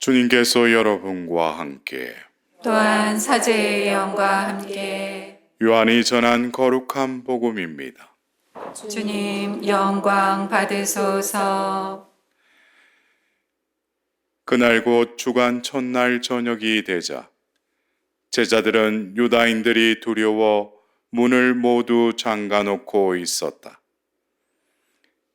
주님께서 여러분과 함께 또한 사제의 영과 함께 요한이 전한 거룩한 복음입니다. 주님 영광 받으소서. 그날 곧 주간 첫날 저녁이 되자 제자들은 유다인들이 두려워 문을 모두 잠가놓고 있었다.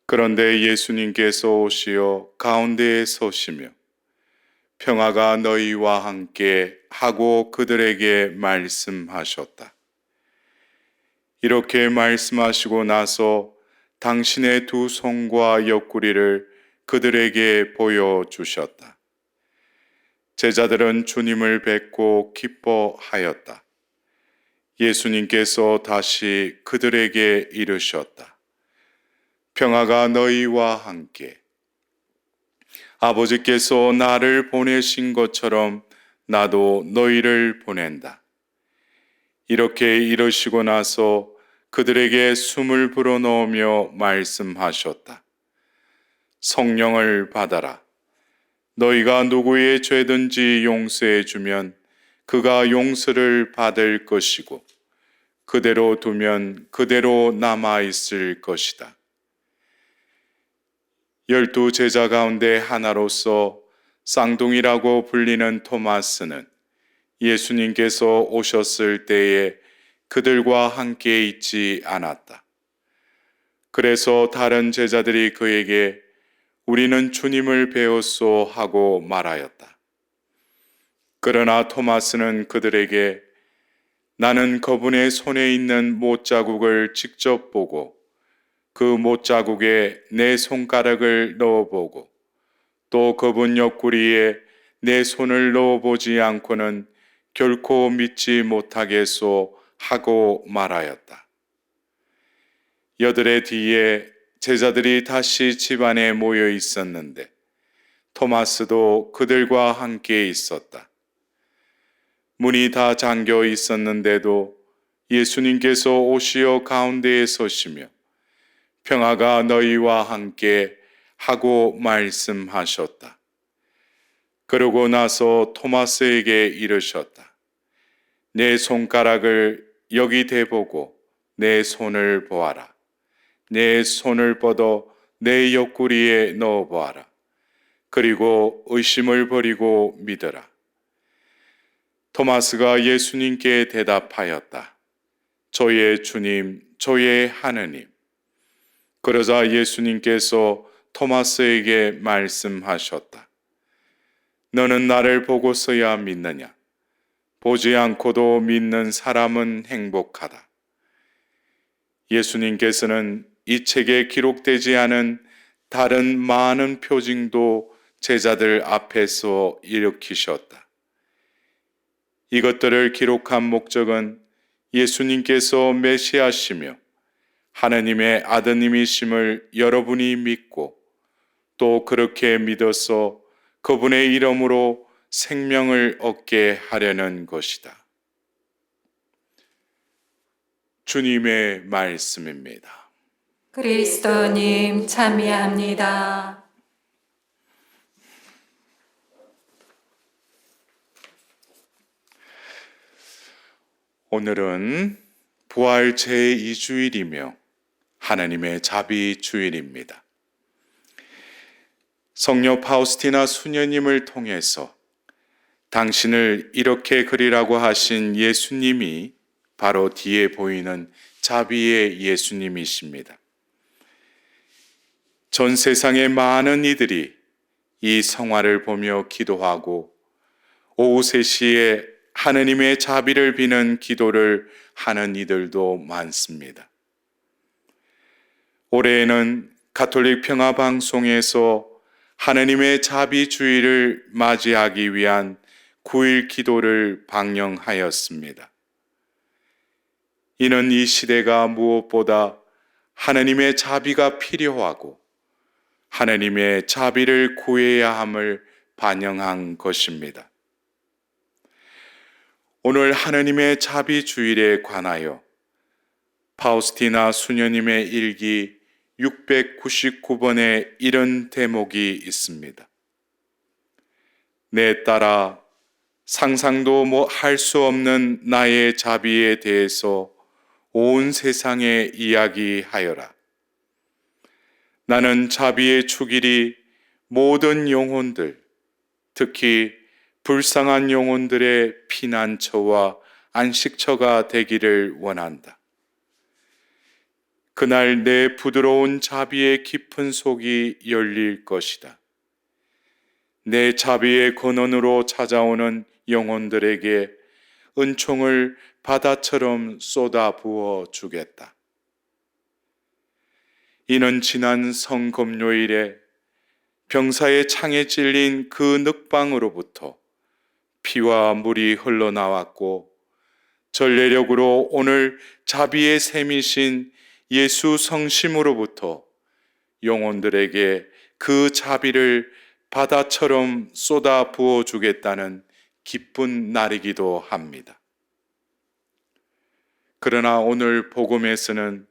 그런데 예수님께서 오시어 가운데에 서시며 평화가 너희와 함께 하고 그들에게 말씀하셨다. 이렇게 말씀하시고 나서 당신의 두 손과 옆구리를 그들에게 보여주셨다. 제자들은 주님을 뵙고 기뻐하였다. 예수님께서 다시 그들에게 이르셨다. 평화가 너희와 함께. 아버지께서 나를 보내신 것처럼 나도 너희를 보낸다. 이렇게 이르시고 나서 그들에게 숨을 불어넣으며 말씀하셨다. 성령을 받아라. 너희가 누구의 죄든지 용서해 주면 그가 용서를 받을 것이고 그대로 두면 그대로 남아 있을 것이다. 12 제자 가운데 하나로서 쌍둥이라고 불리는 토마스는 예수님께서 오셨을 때에 그들과 함께 있지 않았다. 그래서 다른 제자들이 그에게 우리는 주님을 배웠소 하고 말하였다. 그러나 토마스는 그들에게 나는 그분의 손에 있는 못자국을 직접 보고 그 못자국에 내 손가락을 넣어보고 또 그분 옆구리에 내 손을 넣어보지 않고는 결코 믿지 못하겠소 하고 말하였다. 여드레 뒤에 제자들이 다시 집안에 모여 있었는데 토마스도 그들과 함께 있었다. 문이 다 잠겨 있었는데도 예수님께서 오시어 가운데에 서시며 평화가 너희와 함께 하고 말씀하셨다. 그러고 나서 토마스에게 이르셨다. 내 손가락을 여기 대보고 내 손을 보아라. 내 손을 뻗어 내 옆구리에 넣어 보아라. 그리고 의심을 버리고 믿어라. 토마스가 예수님께 대답하였다. 저의 주님, 저의 하느님. 그러자 예수님께서 토마스에게 말씀하셨다. 너는 나를 보고서야 믿느냐? 보지 않고도 믿는 사람은 행복하다. 예수님께서는 이 책에 기록되지 않은 다른 많은 표징도 제자들 앞에서 일으키셨다. 이것들을 기록한 목적은 예수님께서 메시아시며 하나님의 아드님이심을 여러분이 믿고 또 그렇게 믿어서 그분의 이름으로 생명을 얻게 하려는 것이다. 주님의 말씀입니다. 그리스도님 참여합니다. 오늘은 부활 제2주일이며 하나님의 자비 주일입니다. 성녀 파우스티나 수녀님을 통해서 당신을 이렇게 그리라고 하신 예수님이 바로 뒤에 보이는 자비의 예수님이십니다. 전 세상의 많은 이들이 이 성화를 보며 기도하고 오후 3시에 하느님의 자비를 비는 기도를 하는 이들도 많습니다. 올해에는 가톨릭 평화방송에서 하느님의 자비 주일을 맞이하기 위한 9일 기도를 방영하였습니다. 이는 이 시대가 무엇보다 하느님의 자비가 필요하고 하느님의 자비를 구해야 함을 반영한 것입니다. 오늘 하느님의 자비 주일에 관하여 파우스티나 수녀님의 일기 699번에 이런 대목이 있습니다. 내 딸아, 상상도 할 수 없는 나의 자비에 대해서 온 세상에 이야기하여라. 나는 자비의 축일이 모든 영혼들, 특히 불쌍한 영혼들의 피난처와 안식처가 되기를 원한다. 그날 내 부드러운 자비의 깊은 속이 열릴 것이다. 내 자비의 근원으로 찾아오는 영혼들에게 은총을 바다처럼 쏟아 부어 주겠다. 이는 지난 성금요일에 병사의 창에 찔린 그 늑방으로부터 피와 물이 흘러나왔고, 전례력으로 오늘 자비의 샘이신 예수 성심으로부터 영혼들에게 그 자비를 바다처럼 쏟아 부어 주겠다는 기쁜 날이기도 합니다. 그러나 오늘 복음에서는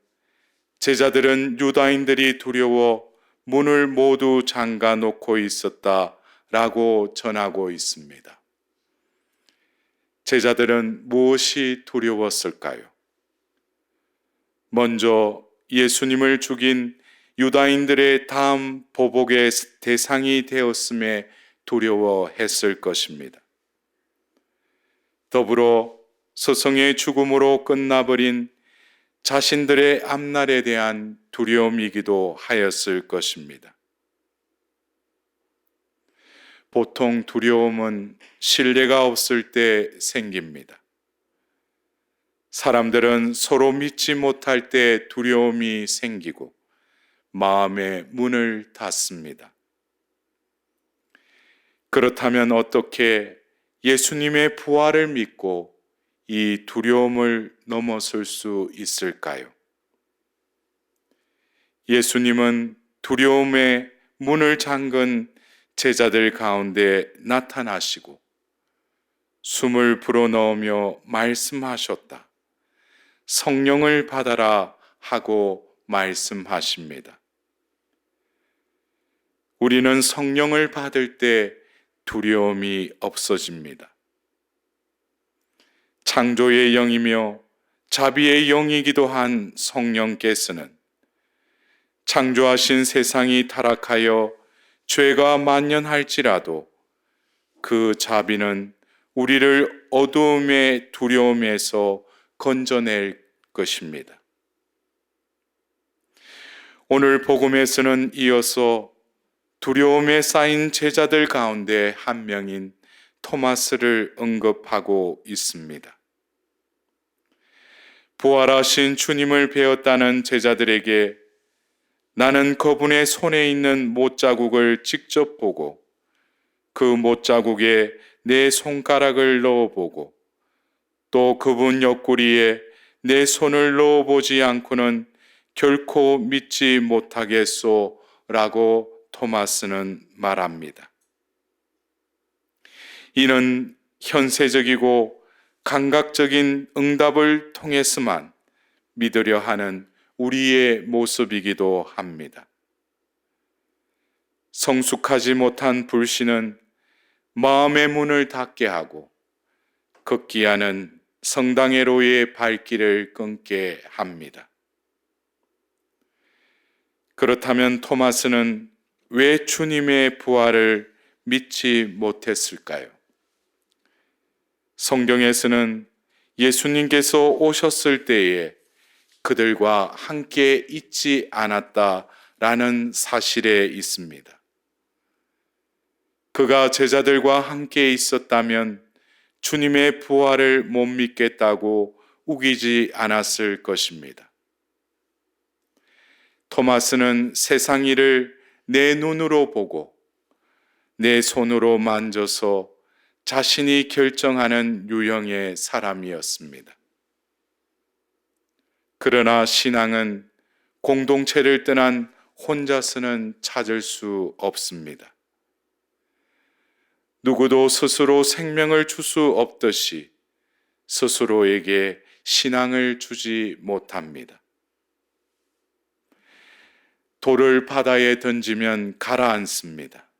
제자들은 유다인들이 두려워 문을 모두 잠가 놓고 있었다라고 전하고 있습니다. 제자들은 무엇이 두려웠을까요? 먼저 예수님을 죽인 유다인들의 다음 보복의 대상이 되었음에 두려워했을 것입니다. 더불어 스승의 죽음으로 끝나버린 자신들의 앞날에 대한 두려움이기도 하였을 것입니다. 보통 두려움은 신뢰가 없을 때 생깁니다. 사람들은 서로 믿지 못할 때 두려움이 생기고 마음의 문을 닫습니다. 그렇다면 어떻게 예수님의 부활을 믿고 이 두려움을 넘어설 수 있을까요? 예수님은 두려움의 문을 잠근 제자들 가운데 나타나시고 숨을 불어넣으며 말씀하셨다. 성령을 받아라 하고 말씀하십니다. 우리는 성령을 받을 때 두려움이 없어집니다. 창조의 영이며 자비의 영이기도 한 성령께서는 창조하신 세상이 타락하여 죄가 만연할지라도 그 자비는 우리를 어두움의 두려움에서 건져낼 것입니다. 오늘 복음에서는 이어서 두려움에 쌓인 제자들 가운데 한 명인 토마스를 언급하고 있습니다. 부활하신 주님을 배웠다는 제자들에게 나는 그분의 손에 있는 못자국을 직접 보고 그 못자국에 내 손가락을 넣어보고 또 그분 옆구리에 내 손을 넣어보지 않고는 결코 믿지 못하겠소 라고 토마스는 말합니다. 이는 현세적이고 감각적인 응답을 통해서만 믿으려 하는 우리의 모습이기도 합니다. 성숙하지 못한 불신은 마음의 문을 닫게 하고 극기야는 성당회로의 발길을 끊게 합니다. 그렇다면 토마스는 왜 주님의 부활을 믿지 못했을까요? 성경에서는 예수님께서 오셨을 때에 그들과 함께 있지 않았다라는 사실에 있습니다. 그가 제자들과 함께 있었다면 주님의 부활을 못 믿겠다고 우기지 않았을 것입니다. 토마스는 세상 일을 내 눈으로 보고 내 손으로 만져서 자신이 결정하는 유형의 사람이었습니다. 그러나 신앙은 공동체를 떠난 혼자서는 찾을 수 없습니다. 누구도 스스로 생명을 줄 수 없듯이 스스로에게 신앙을 주지 못합니다. 돌을 바다에 던지면 가라앉습니다.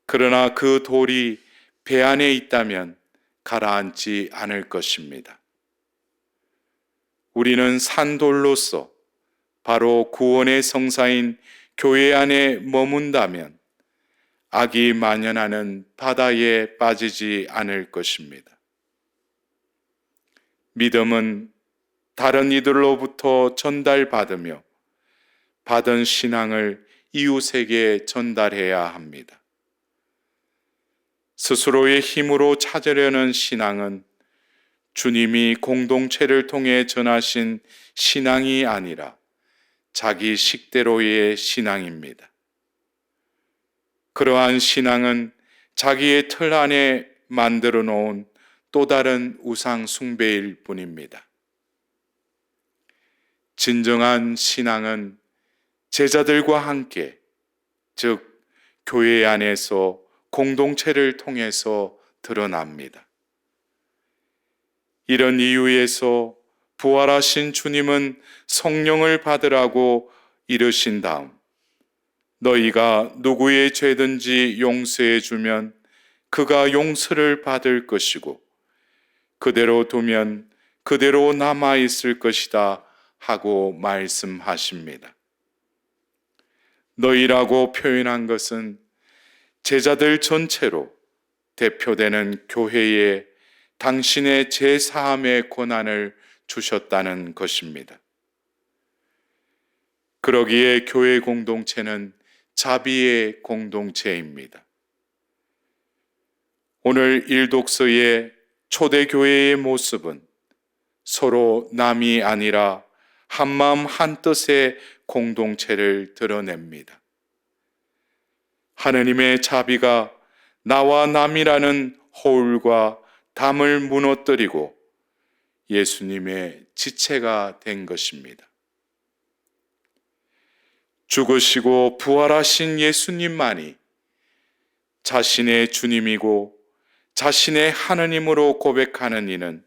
그러나 그 돌이 배 안에 있다면 가라앉지 않을 것입니다. 우리는 산돌로서 바로 구원의 성사인 교회 안에 머문다면 악이 만연하는 바다에 빠지지 않을 것입니다. 믿음은 다른 이들로부터 전달받으며 받은 신앙을 이웃에게 전달해야 합니다. 스스로의 힘으로 찾으려는 신앙은 주님이 공동체를 통해 전하신 신앙이 아니라 자기 식대로의 신앙입니다. 그러한 신앙은 자기의 틀 안에 만들어 놓은 또 다른 우상 숭배일 뿐입니다. 진정한 신앙은 제자들과 함께, 즉 교회 안에서 공동체를 통해서 드러납니다. 이런 이유에서 부활하신 주님은 성령을 받으라고 이르신 다음 너희가 누구의 죄든지 용서해 주면 그가 용서를 받을 것이고 그대로 두면 그대로 남아 있을 것이다 하고 말씀하십니다. 너희라고 표현한 것은 제자들 전체로 대표되는 교회에 당신의 제사함의 권한을 주셨다는 것입니다. 그러기에 교회 공동체는 자비의 공동체입니다. 오늘 일독서의 초대교회의 모습은 서로 남이 아니라 한마음 한뜻의 공동체를 드러냅니다. 하느님의 자비가 나와 남이라는 허울과 담을 무너뜨리고 예수님의 지체가 된 것입니다. 죽으시고 부활하신 예수님만이 자신의 주님이고 자신의 하느님으로 고백하는 이는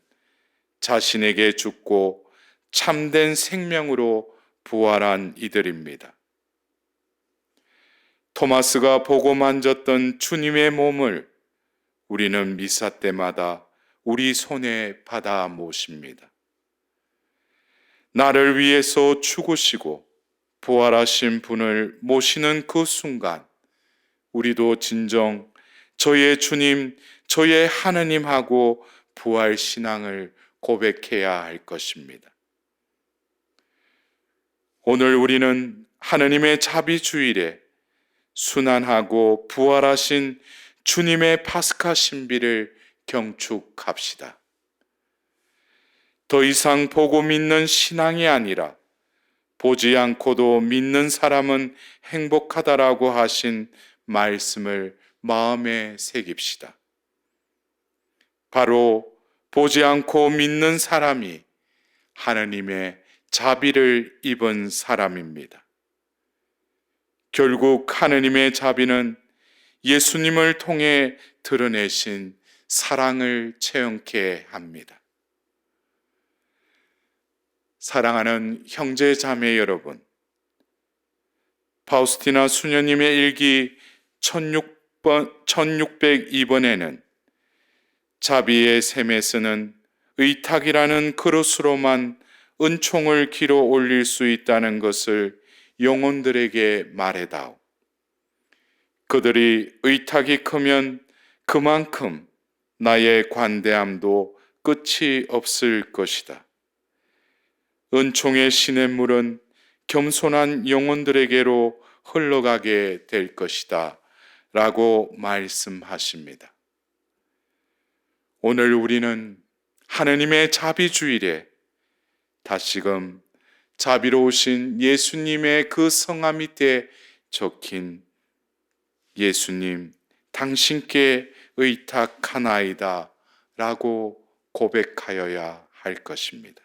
자신에게 죽고 참된 생명으로 부활한 이들입니다. 토마스가 보고 만졌던 주님의 몸을 우리는 미사 때마다 우리 손에 받아 모십니다. 나를 위해서 죽으시고 부활하신 분을 모시는 그 순간 우리도 진정 저의 주님, 저의 하느님하고 부활 신앙을 고백해야 할 것입니다. 오늘 우리는 하느님의 자비 주일에 순환하고 부활하신 주님의 파스카 신비를 경축합시다. 더 이상 보고 믿는 신앙이 아니라 보지 않고도 믿는 사람은 행복하다라고 하신 말씀을 마음에 새깁시다. 바로 보지 않고 믿는 사람이 하느님의 자비를 입은 사람입니다. 결국 하느님의 자비는 예수님을 통해 드러내신 사랑을 체험케 합니다. 사랑하는 형제 자매 여러분, 파우스티나 수녀님의 일기 1602번에는 자비의 샘에 쓰는 의탁이라는 그릇으로만 은총을 길어 올릴 수 있다는 것을 영혼들에게 말해다오. 그들이 의탁이 크면 그만큼 나의 관대함도 끝이 없을 것이다. 은총의 시냇물은 겸손한 영혼들에게로 흘러가게 될 것이다 라고 말씀하십니다. 오늘 우리는 하느님의 자비주일에 다시금 자비로우신 예수님의 그 성화 밑에 적힌 예수님, 당신께 의탁하나이다 라고 고백하여야 할 것입니다.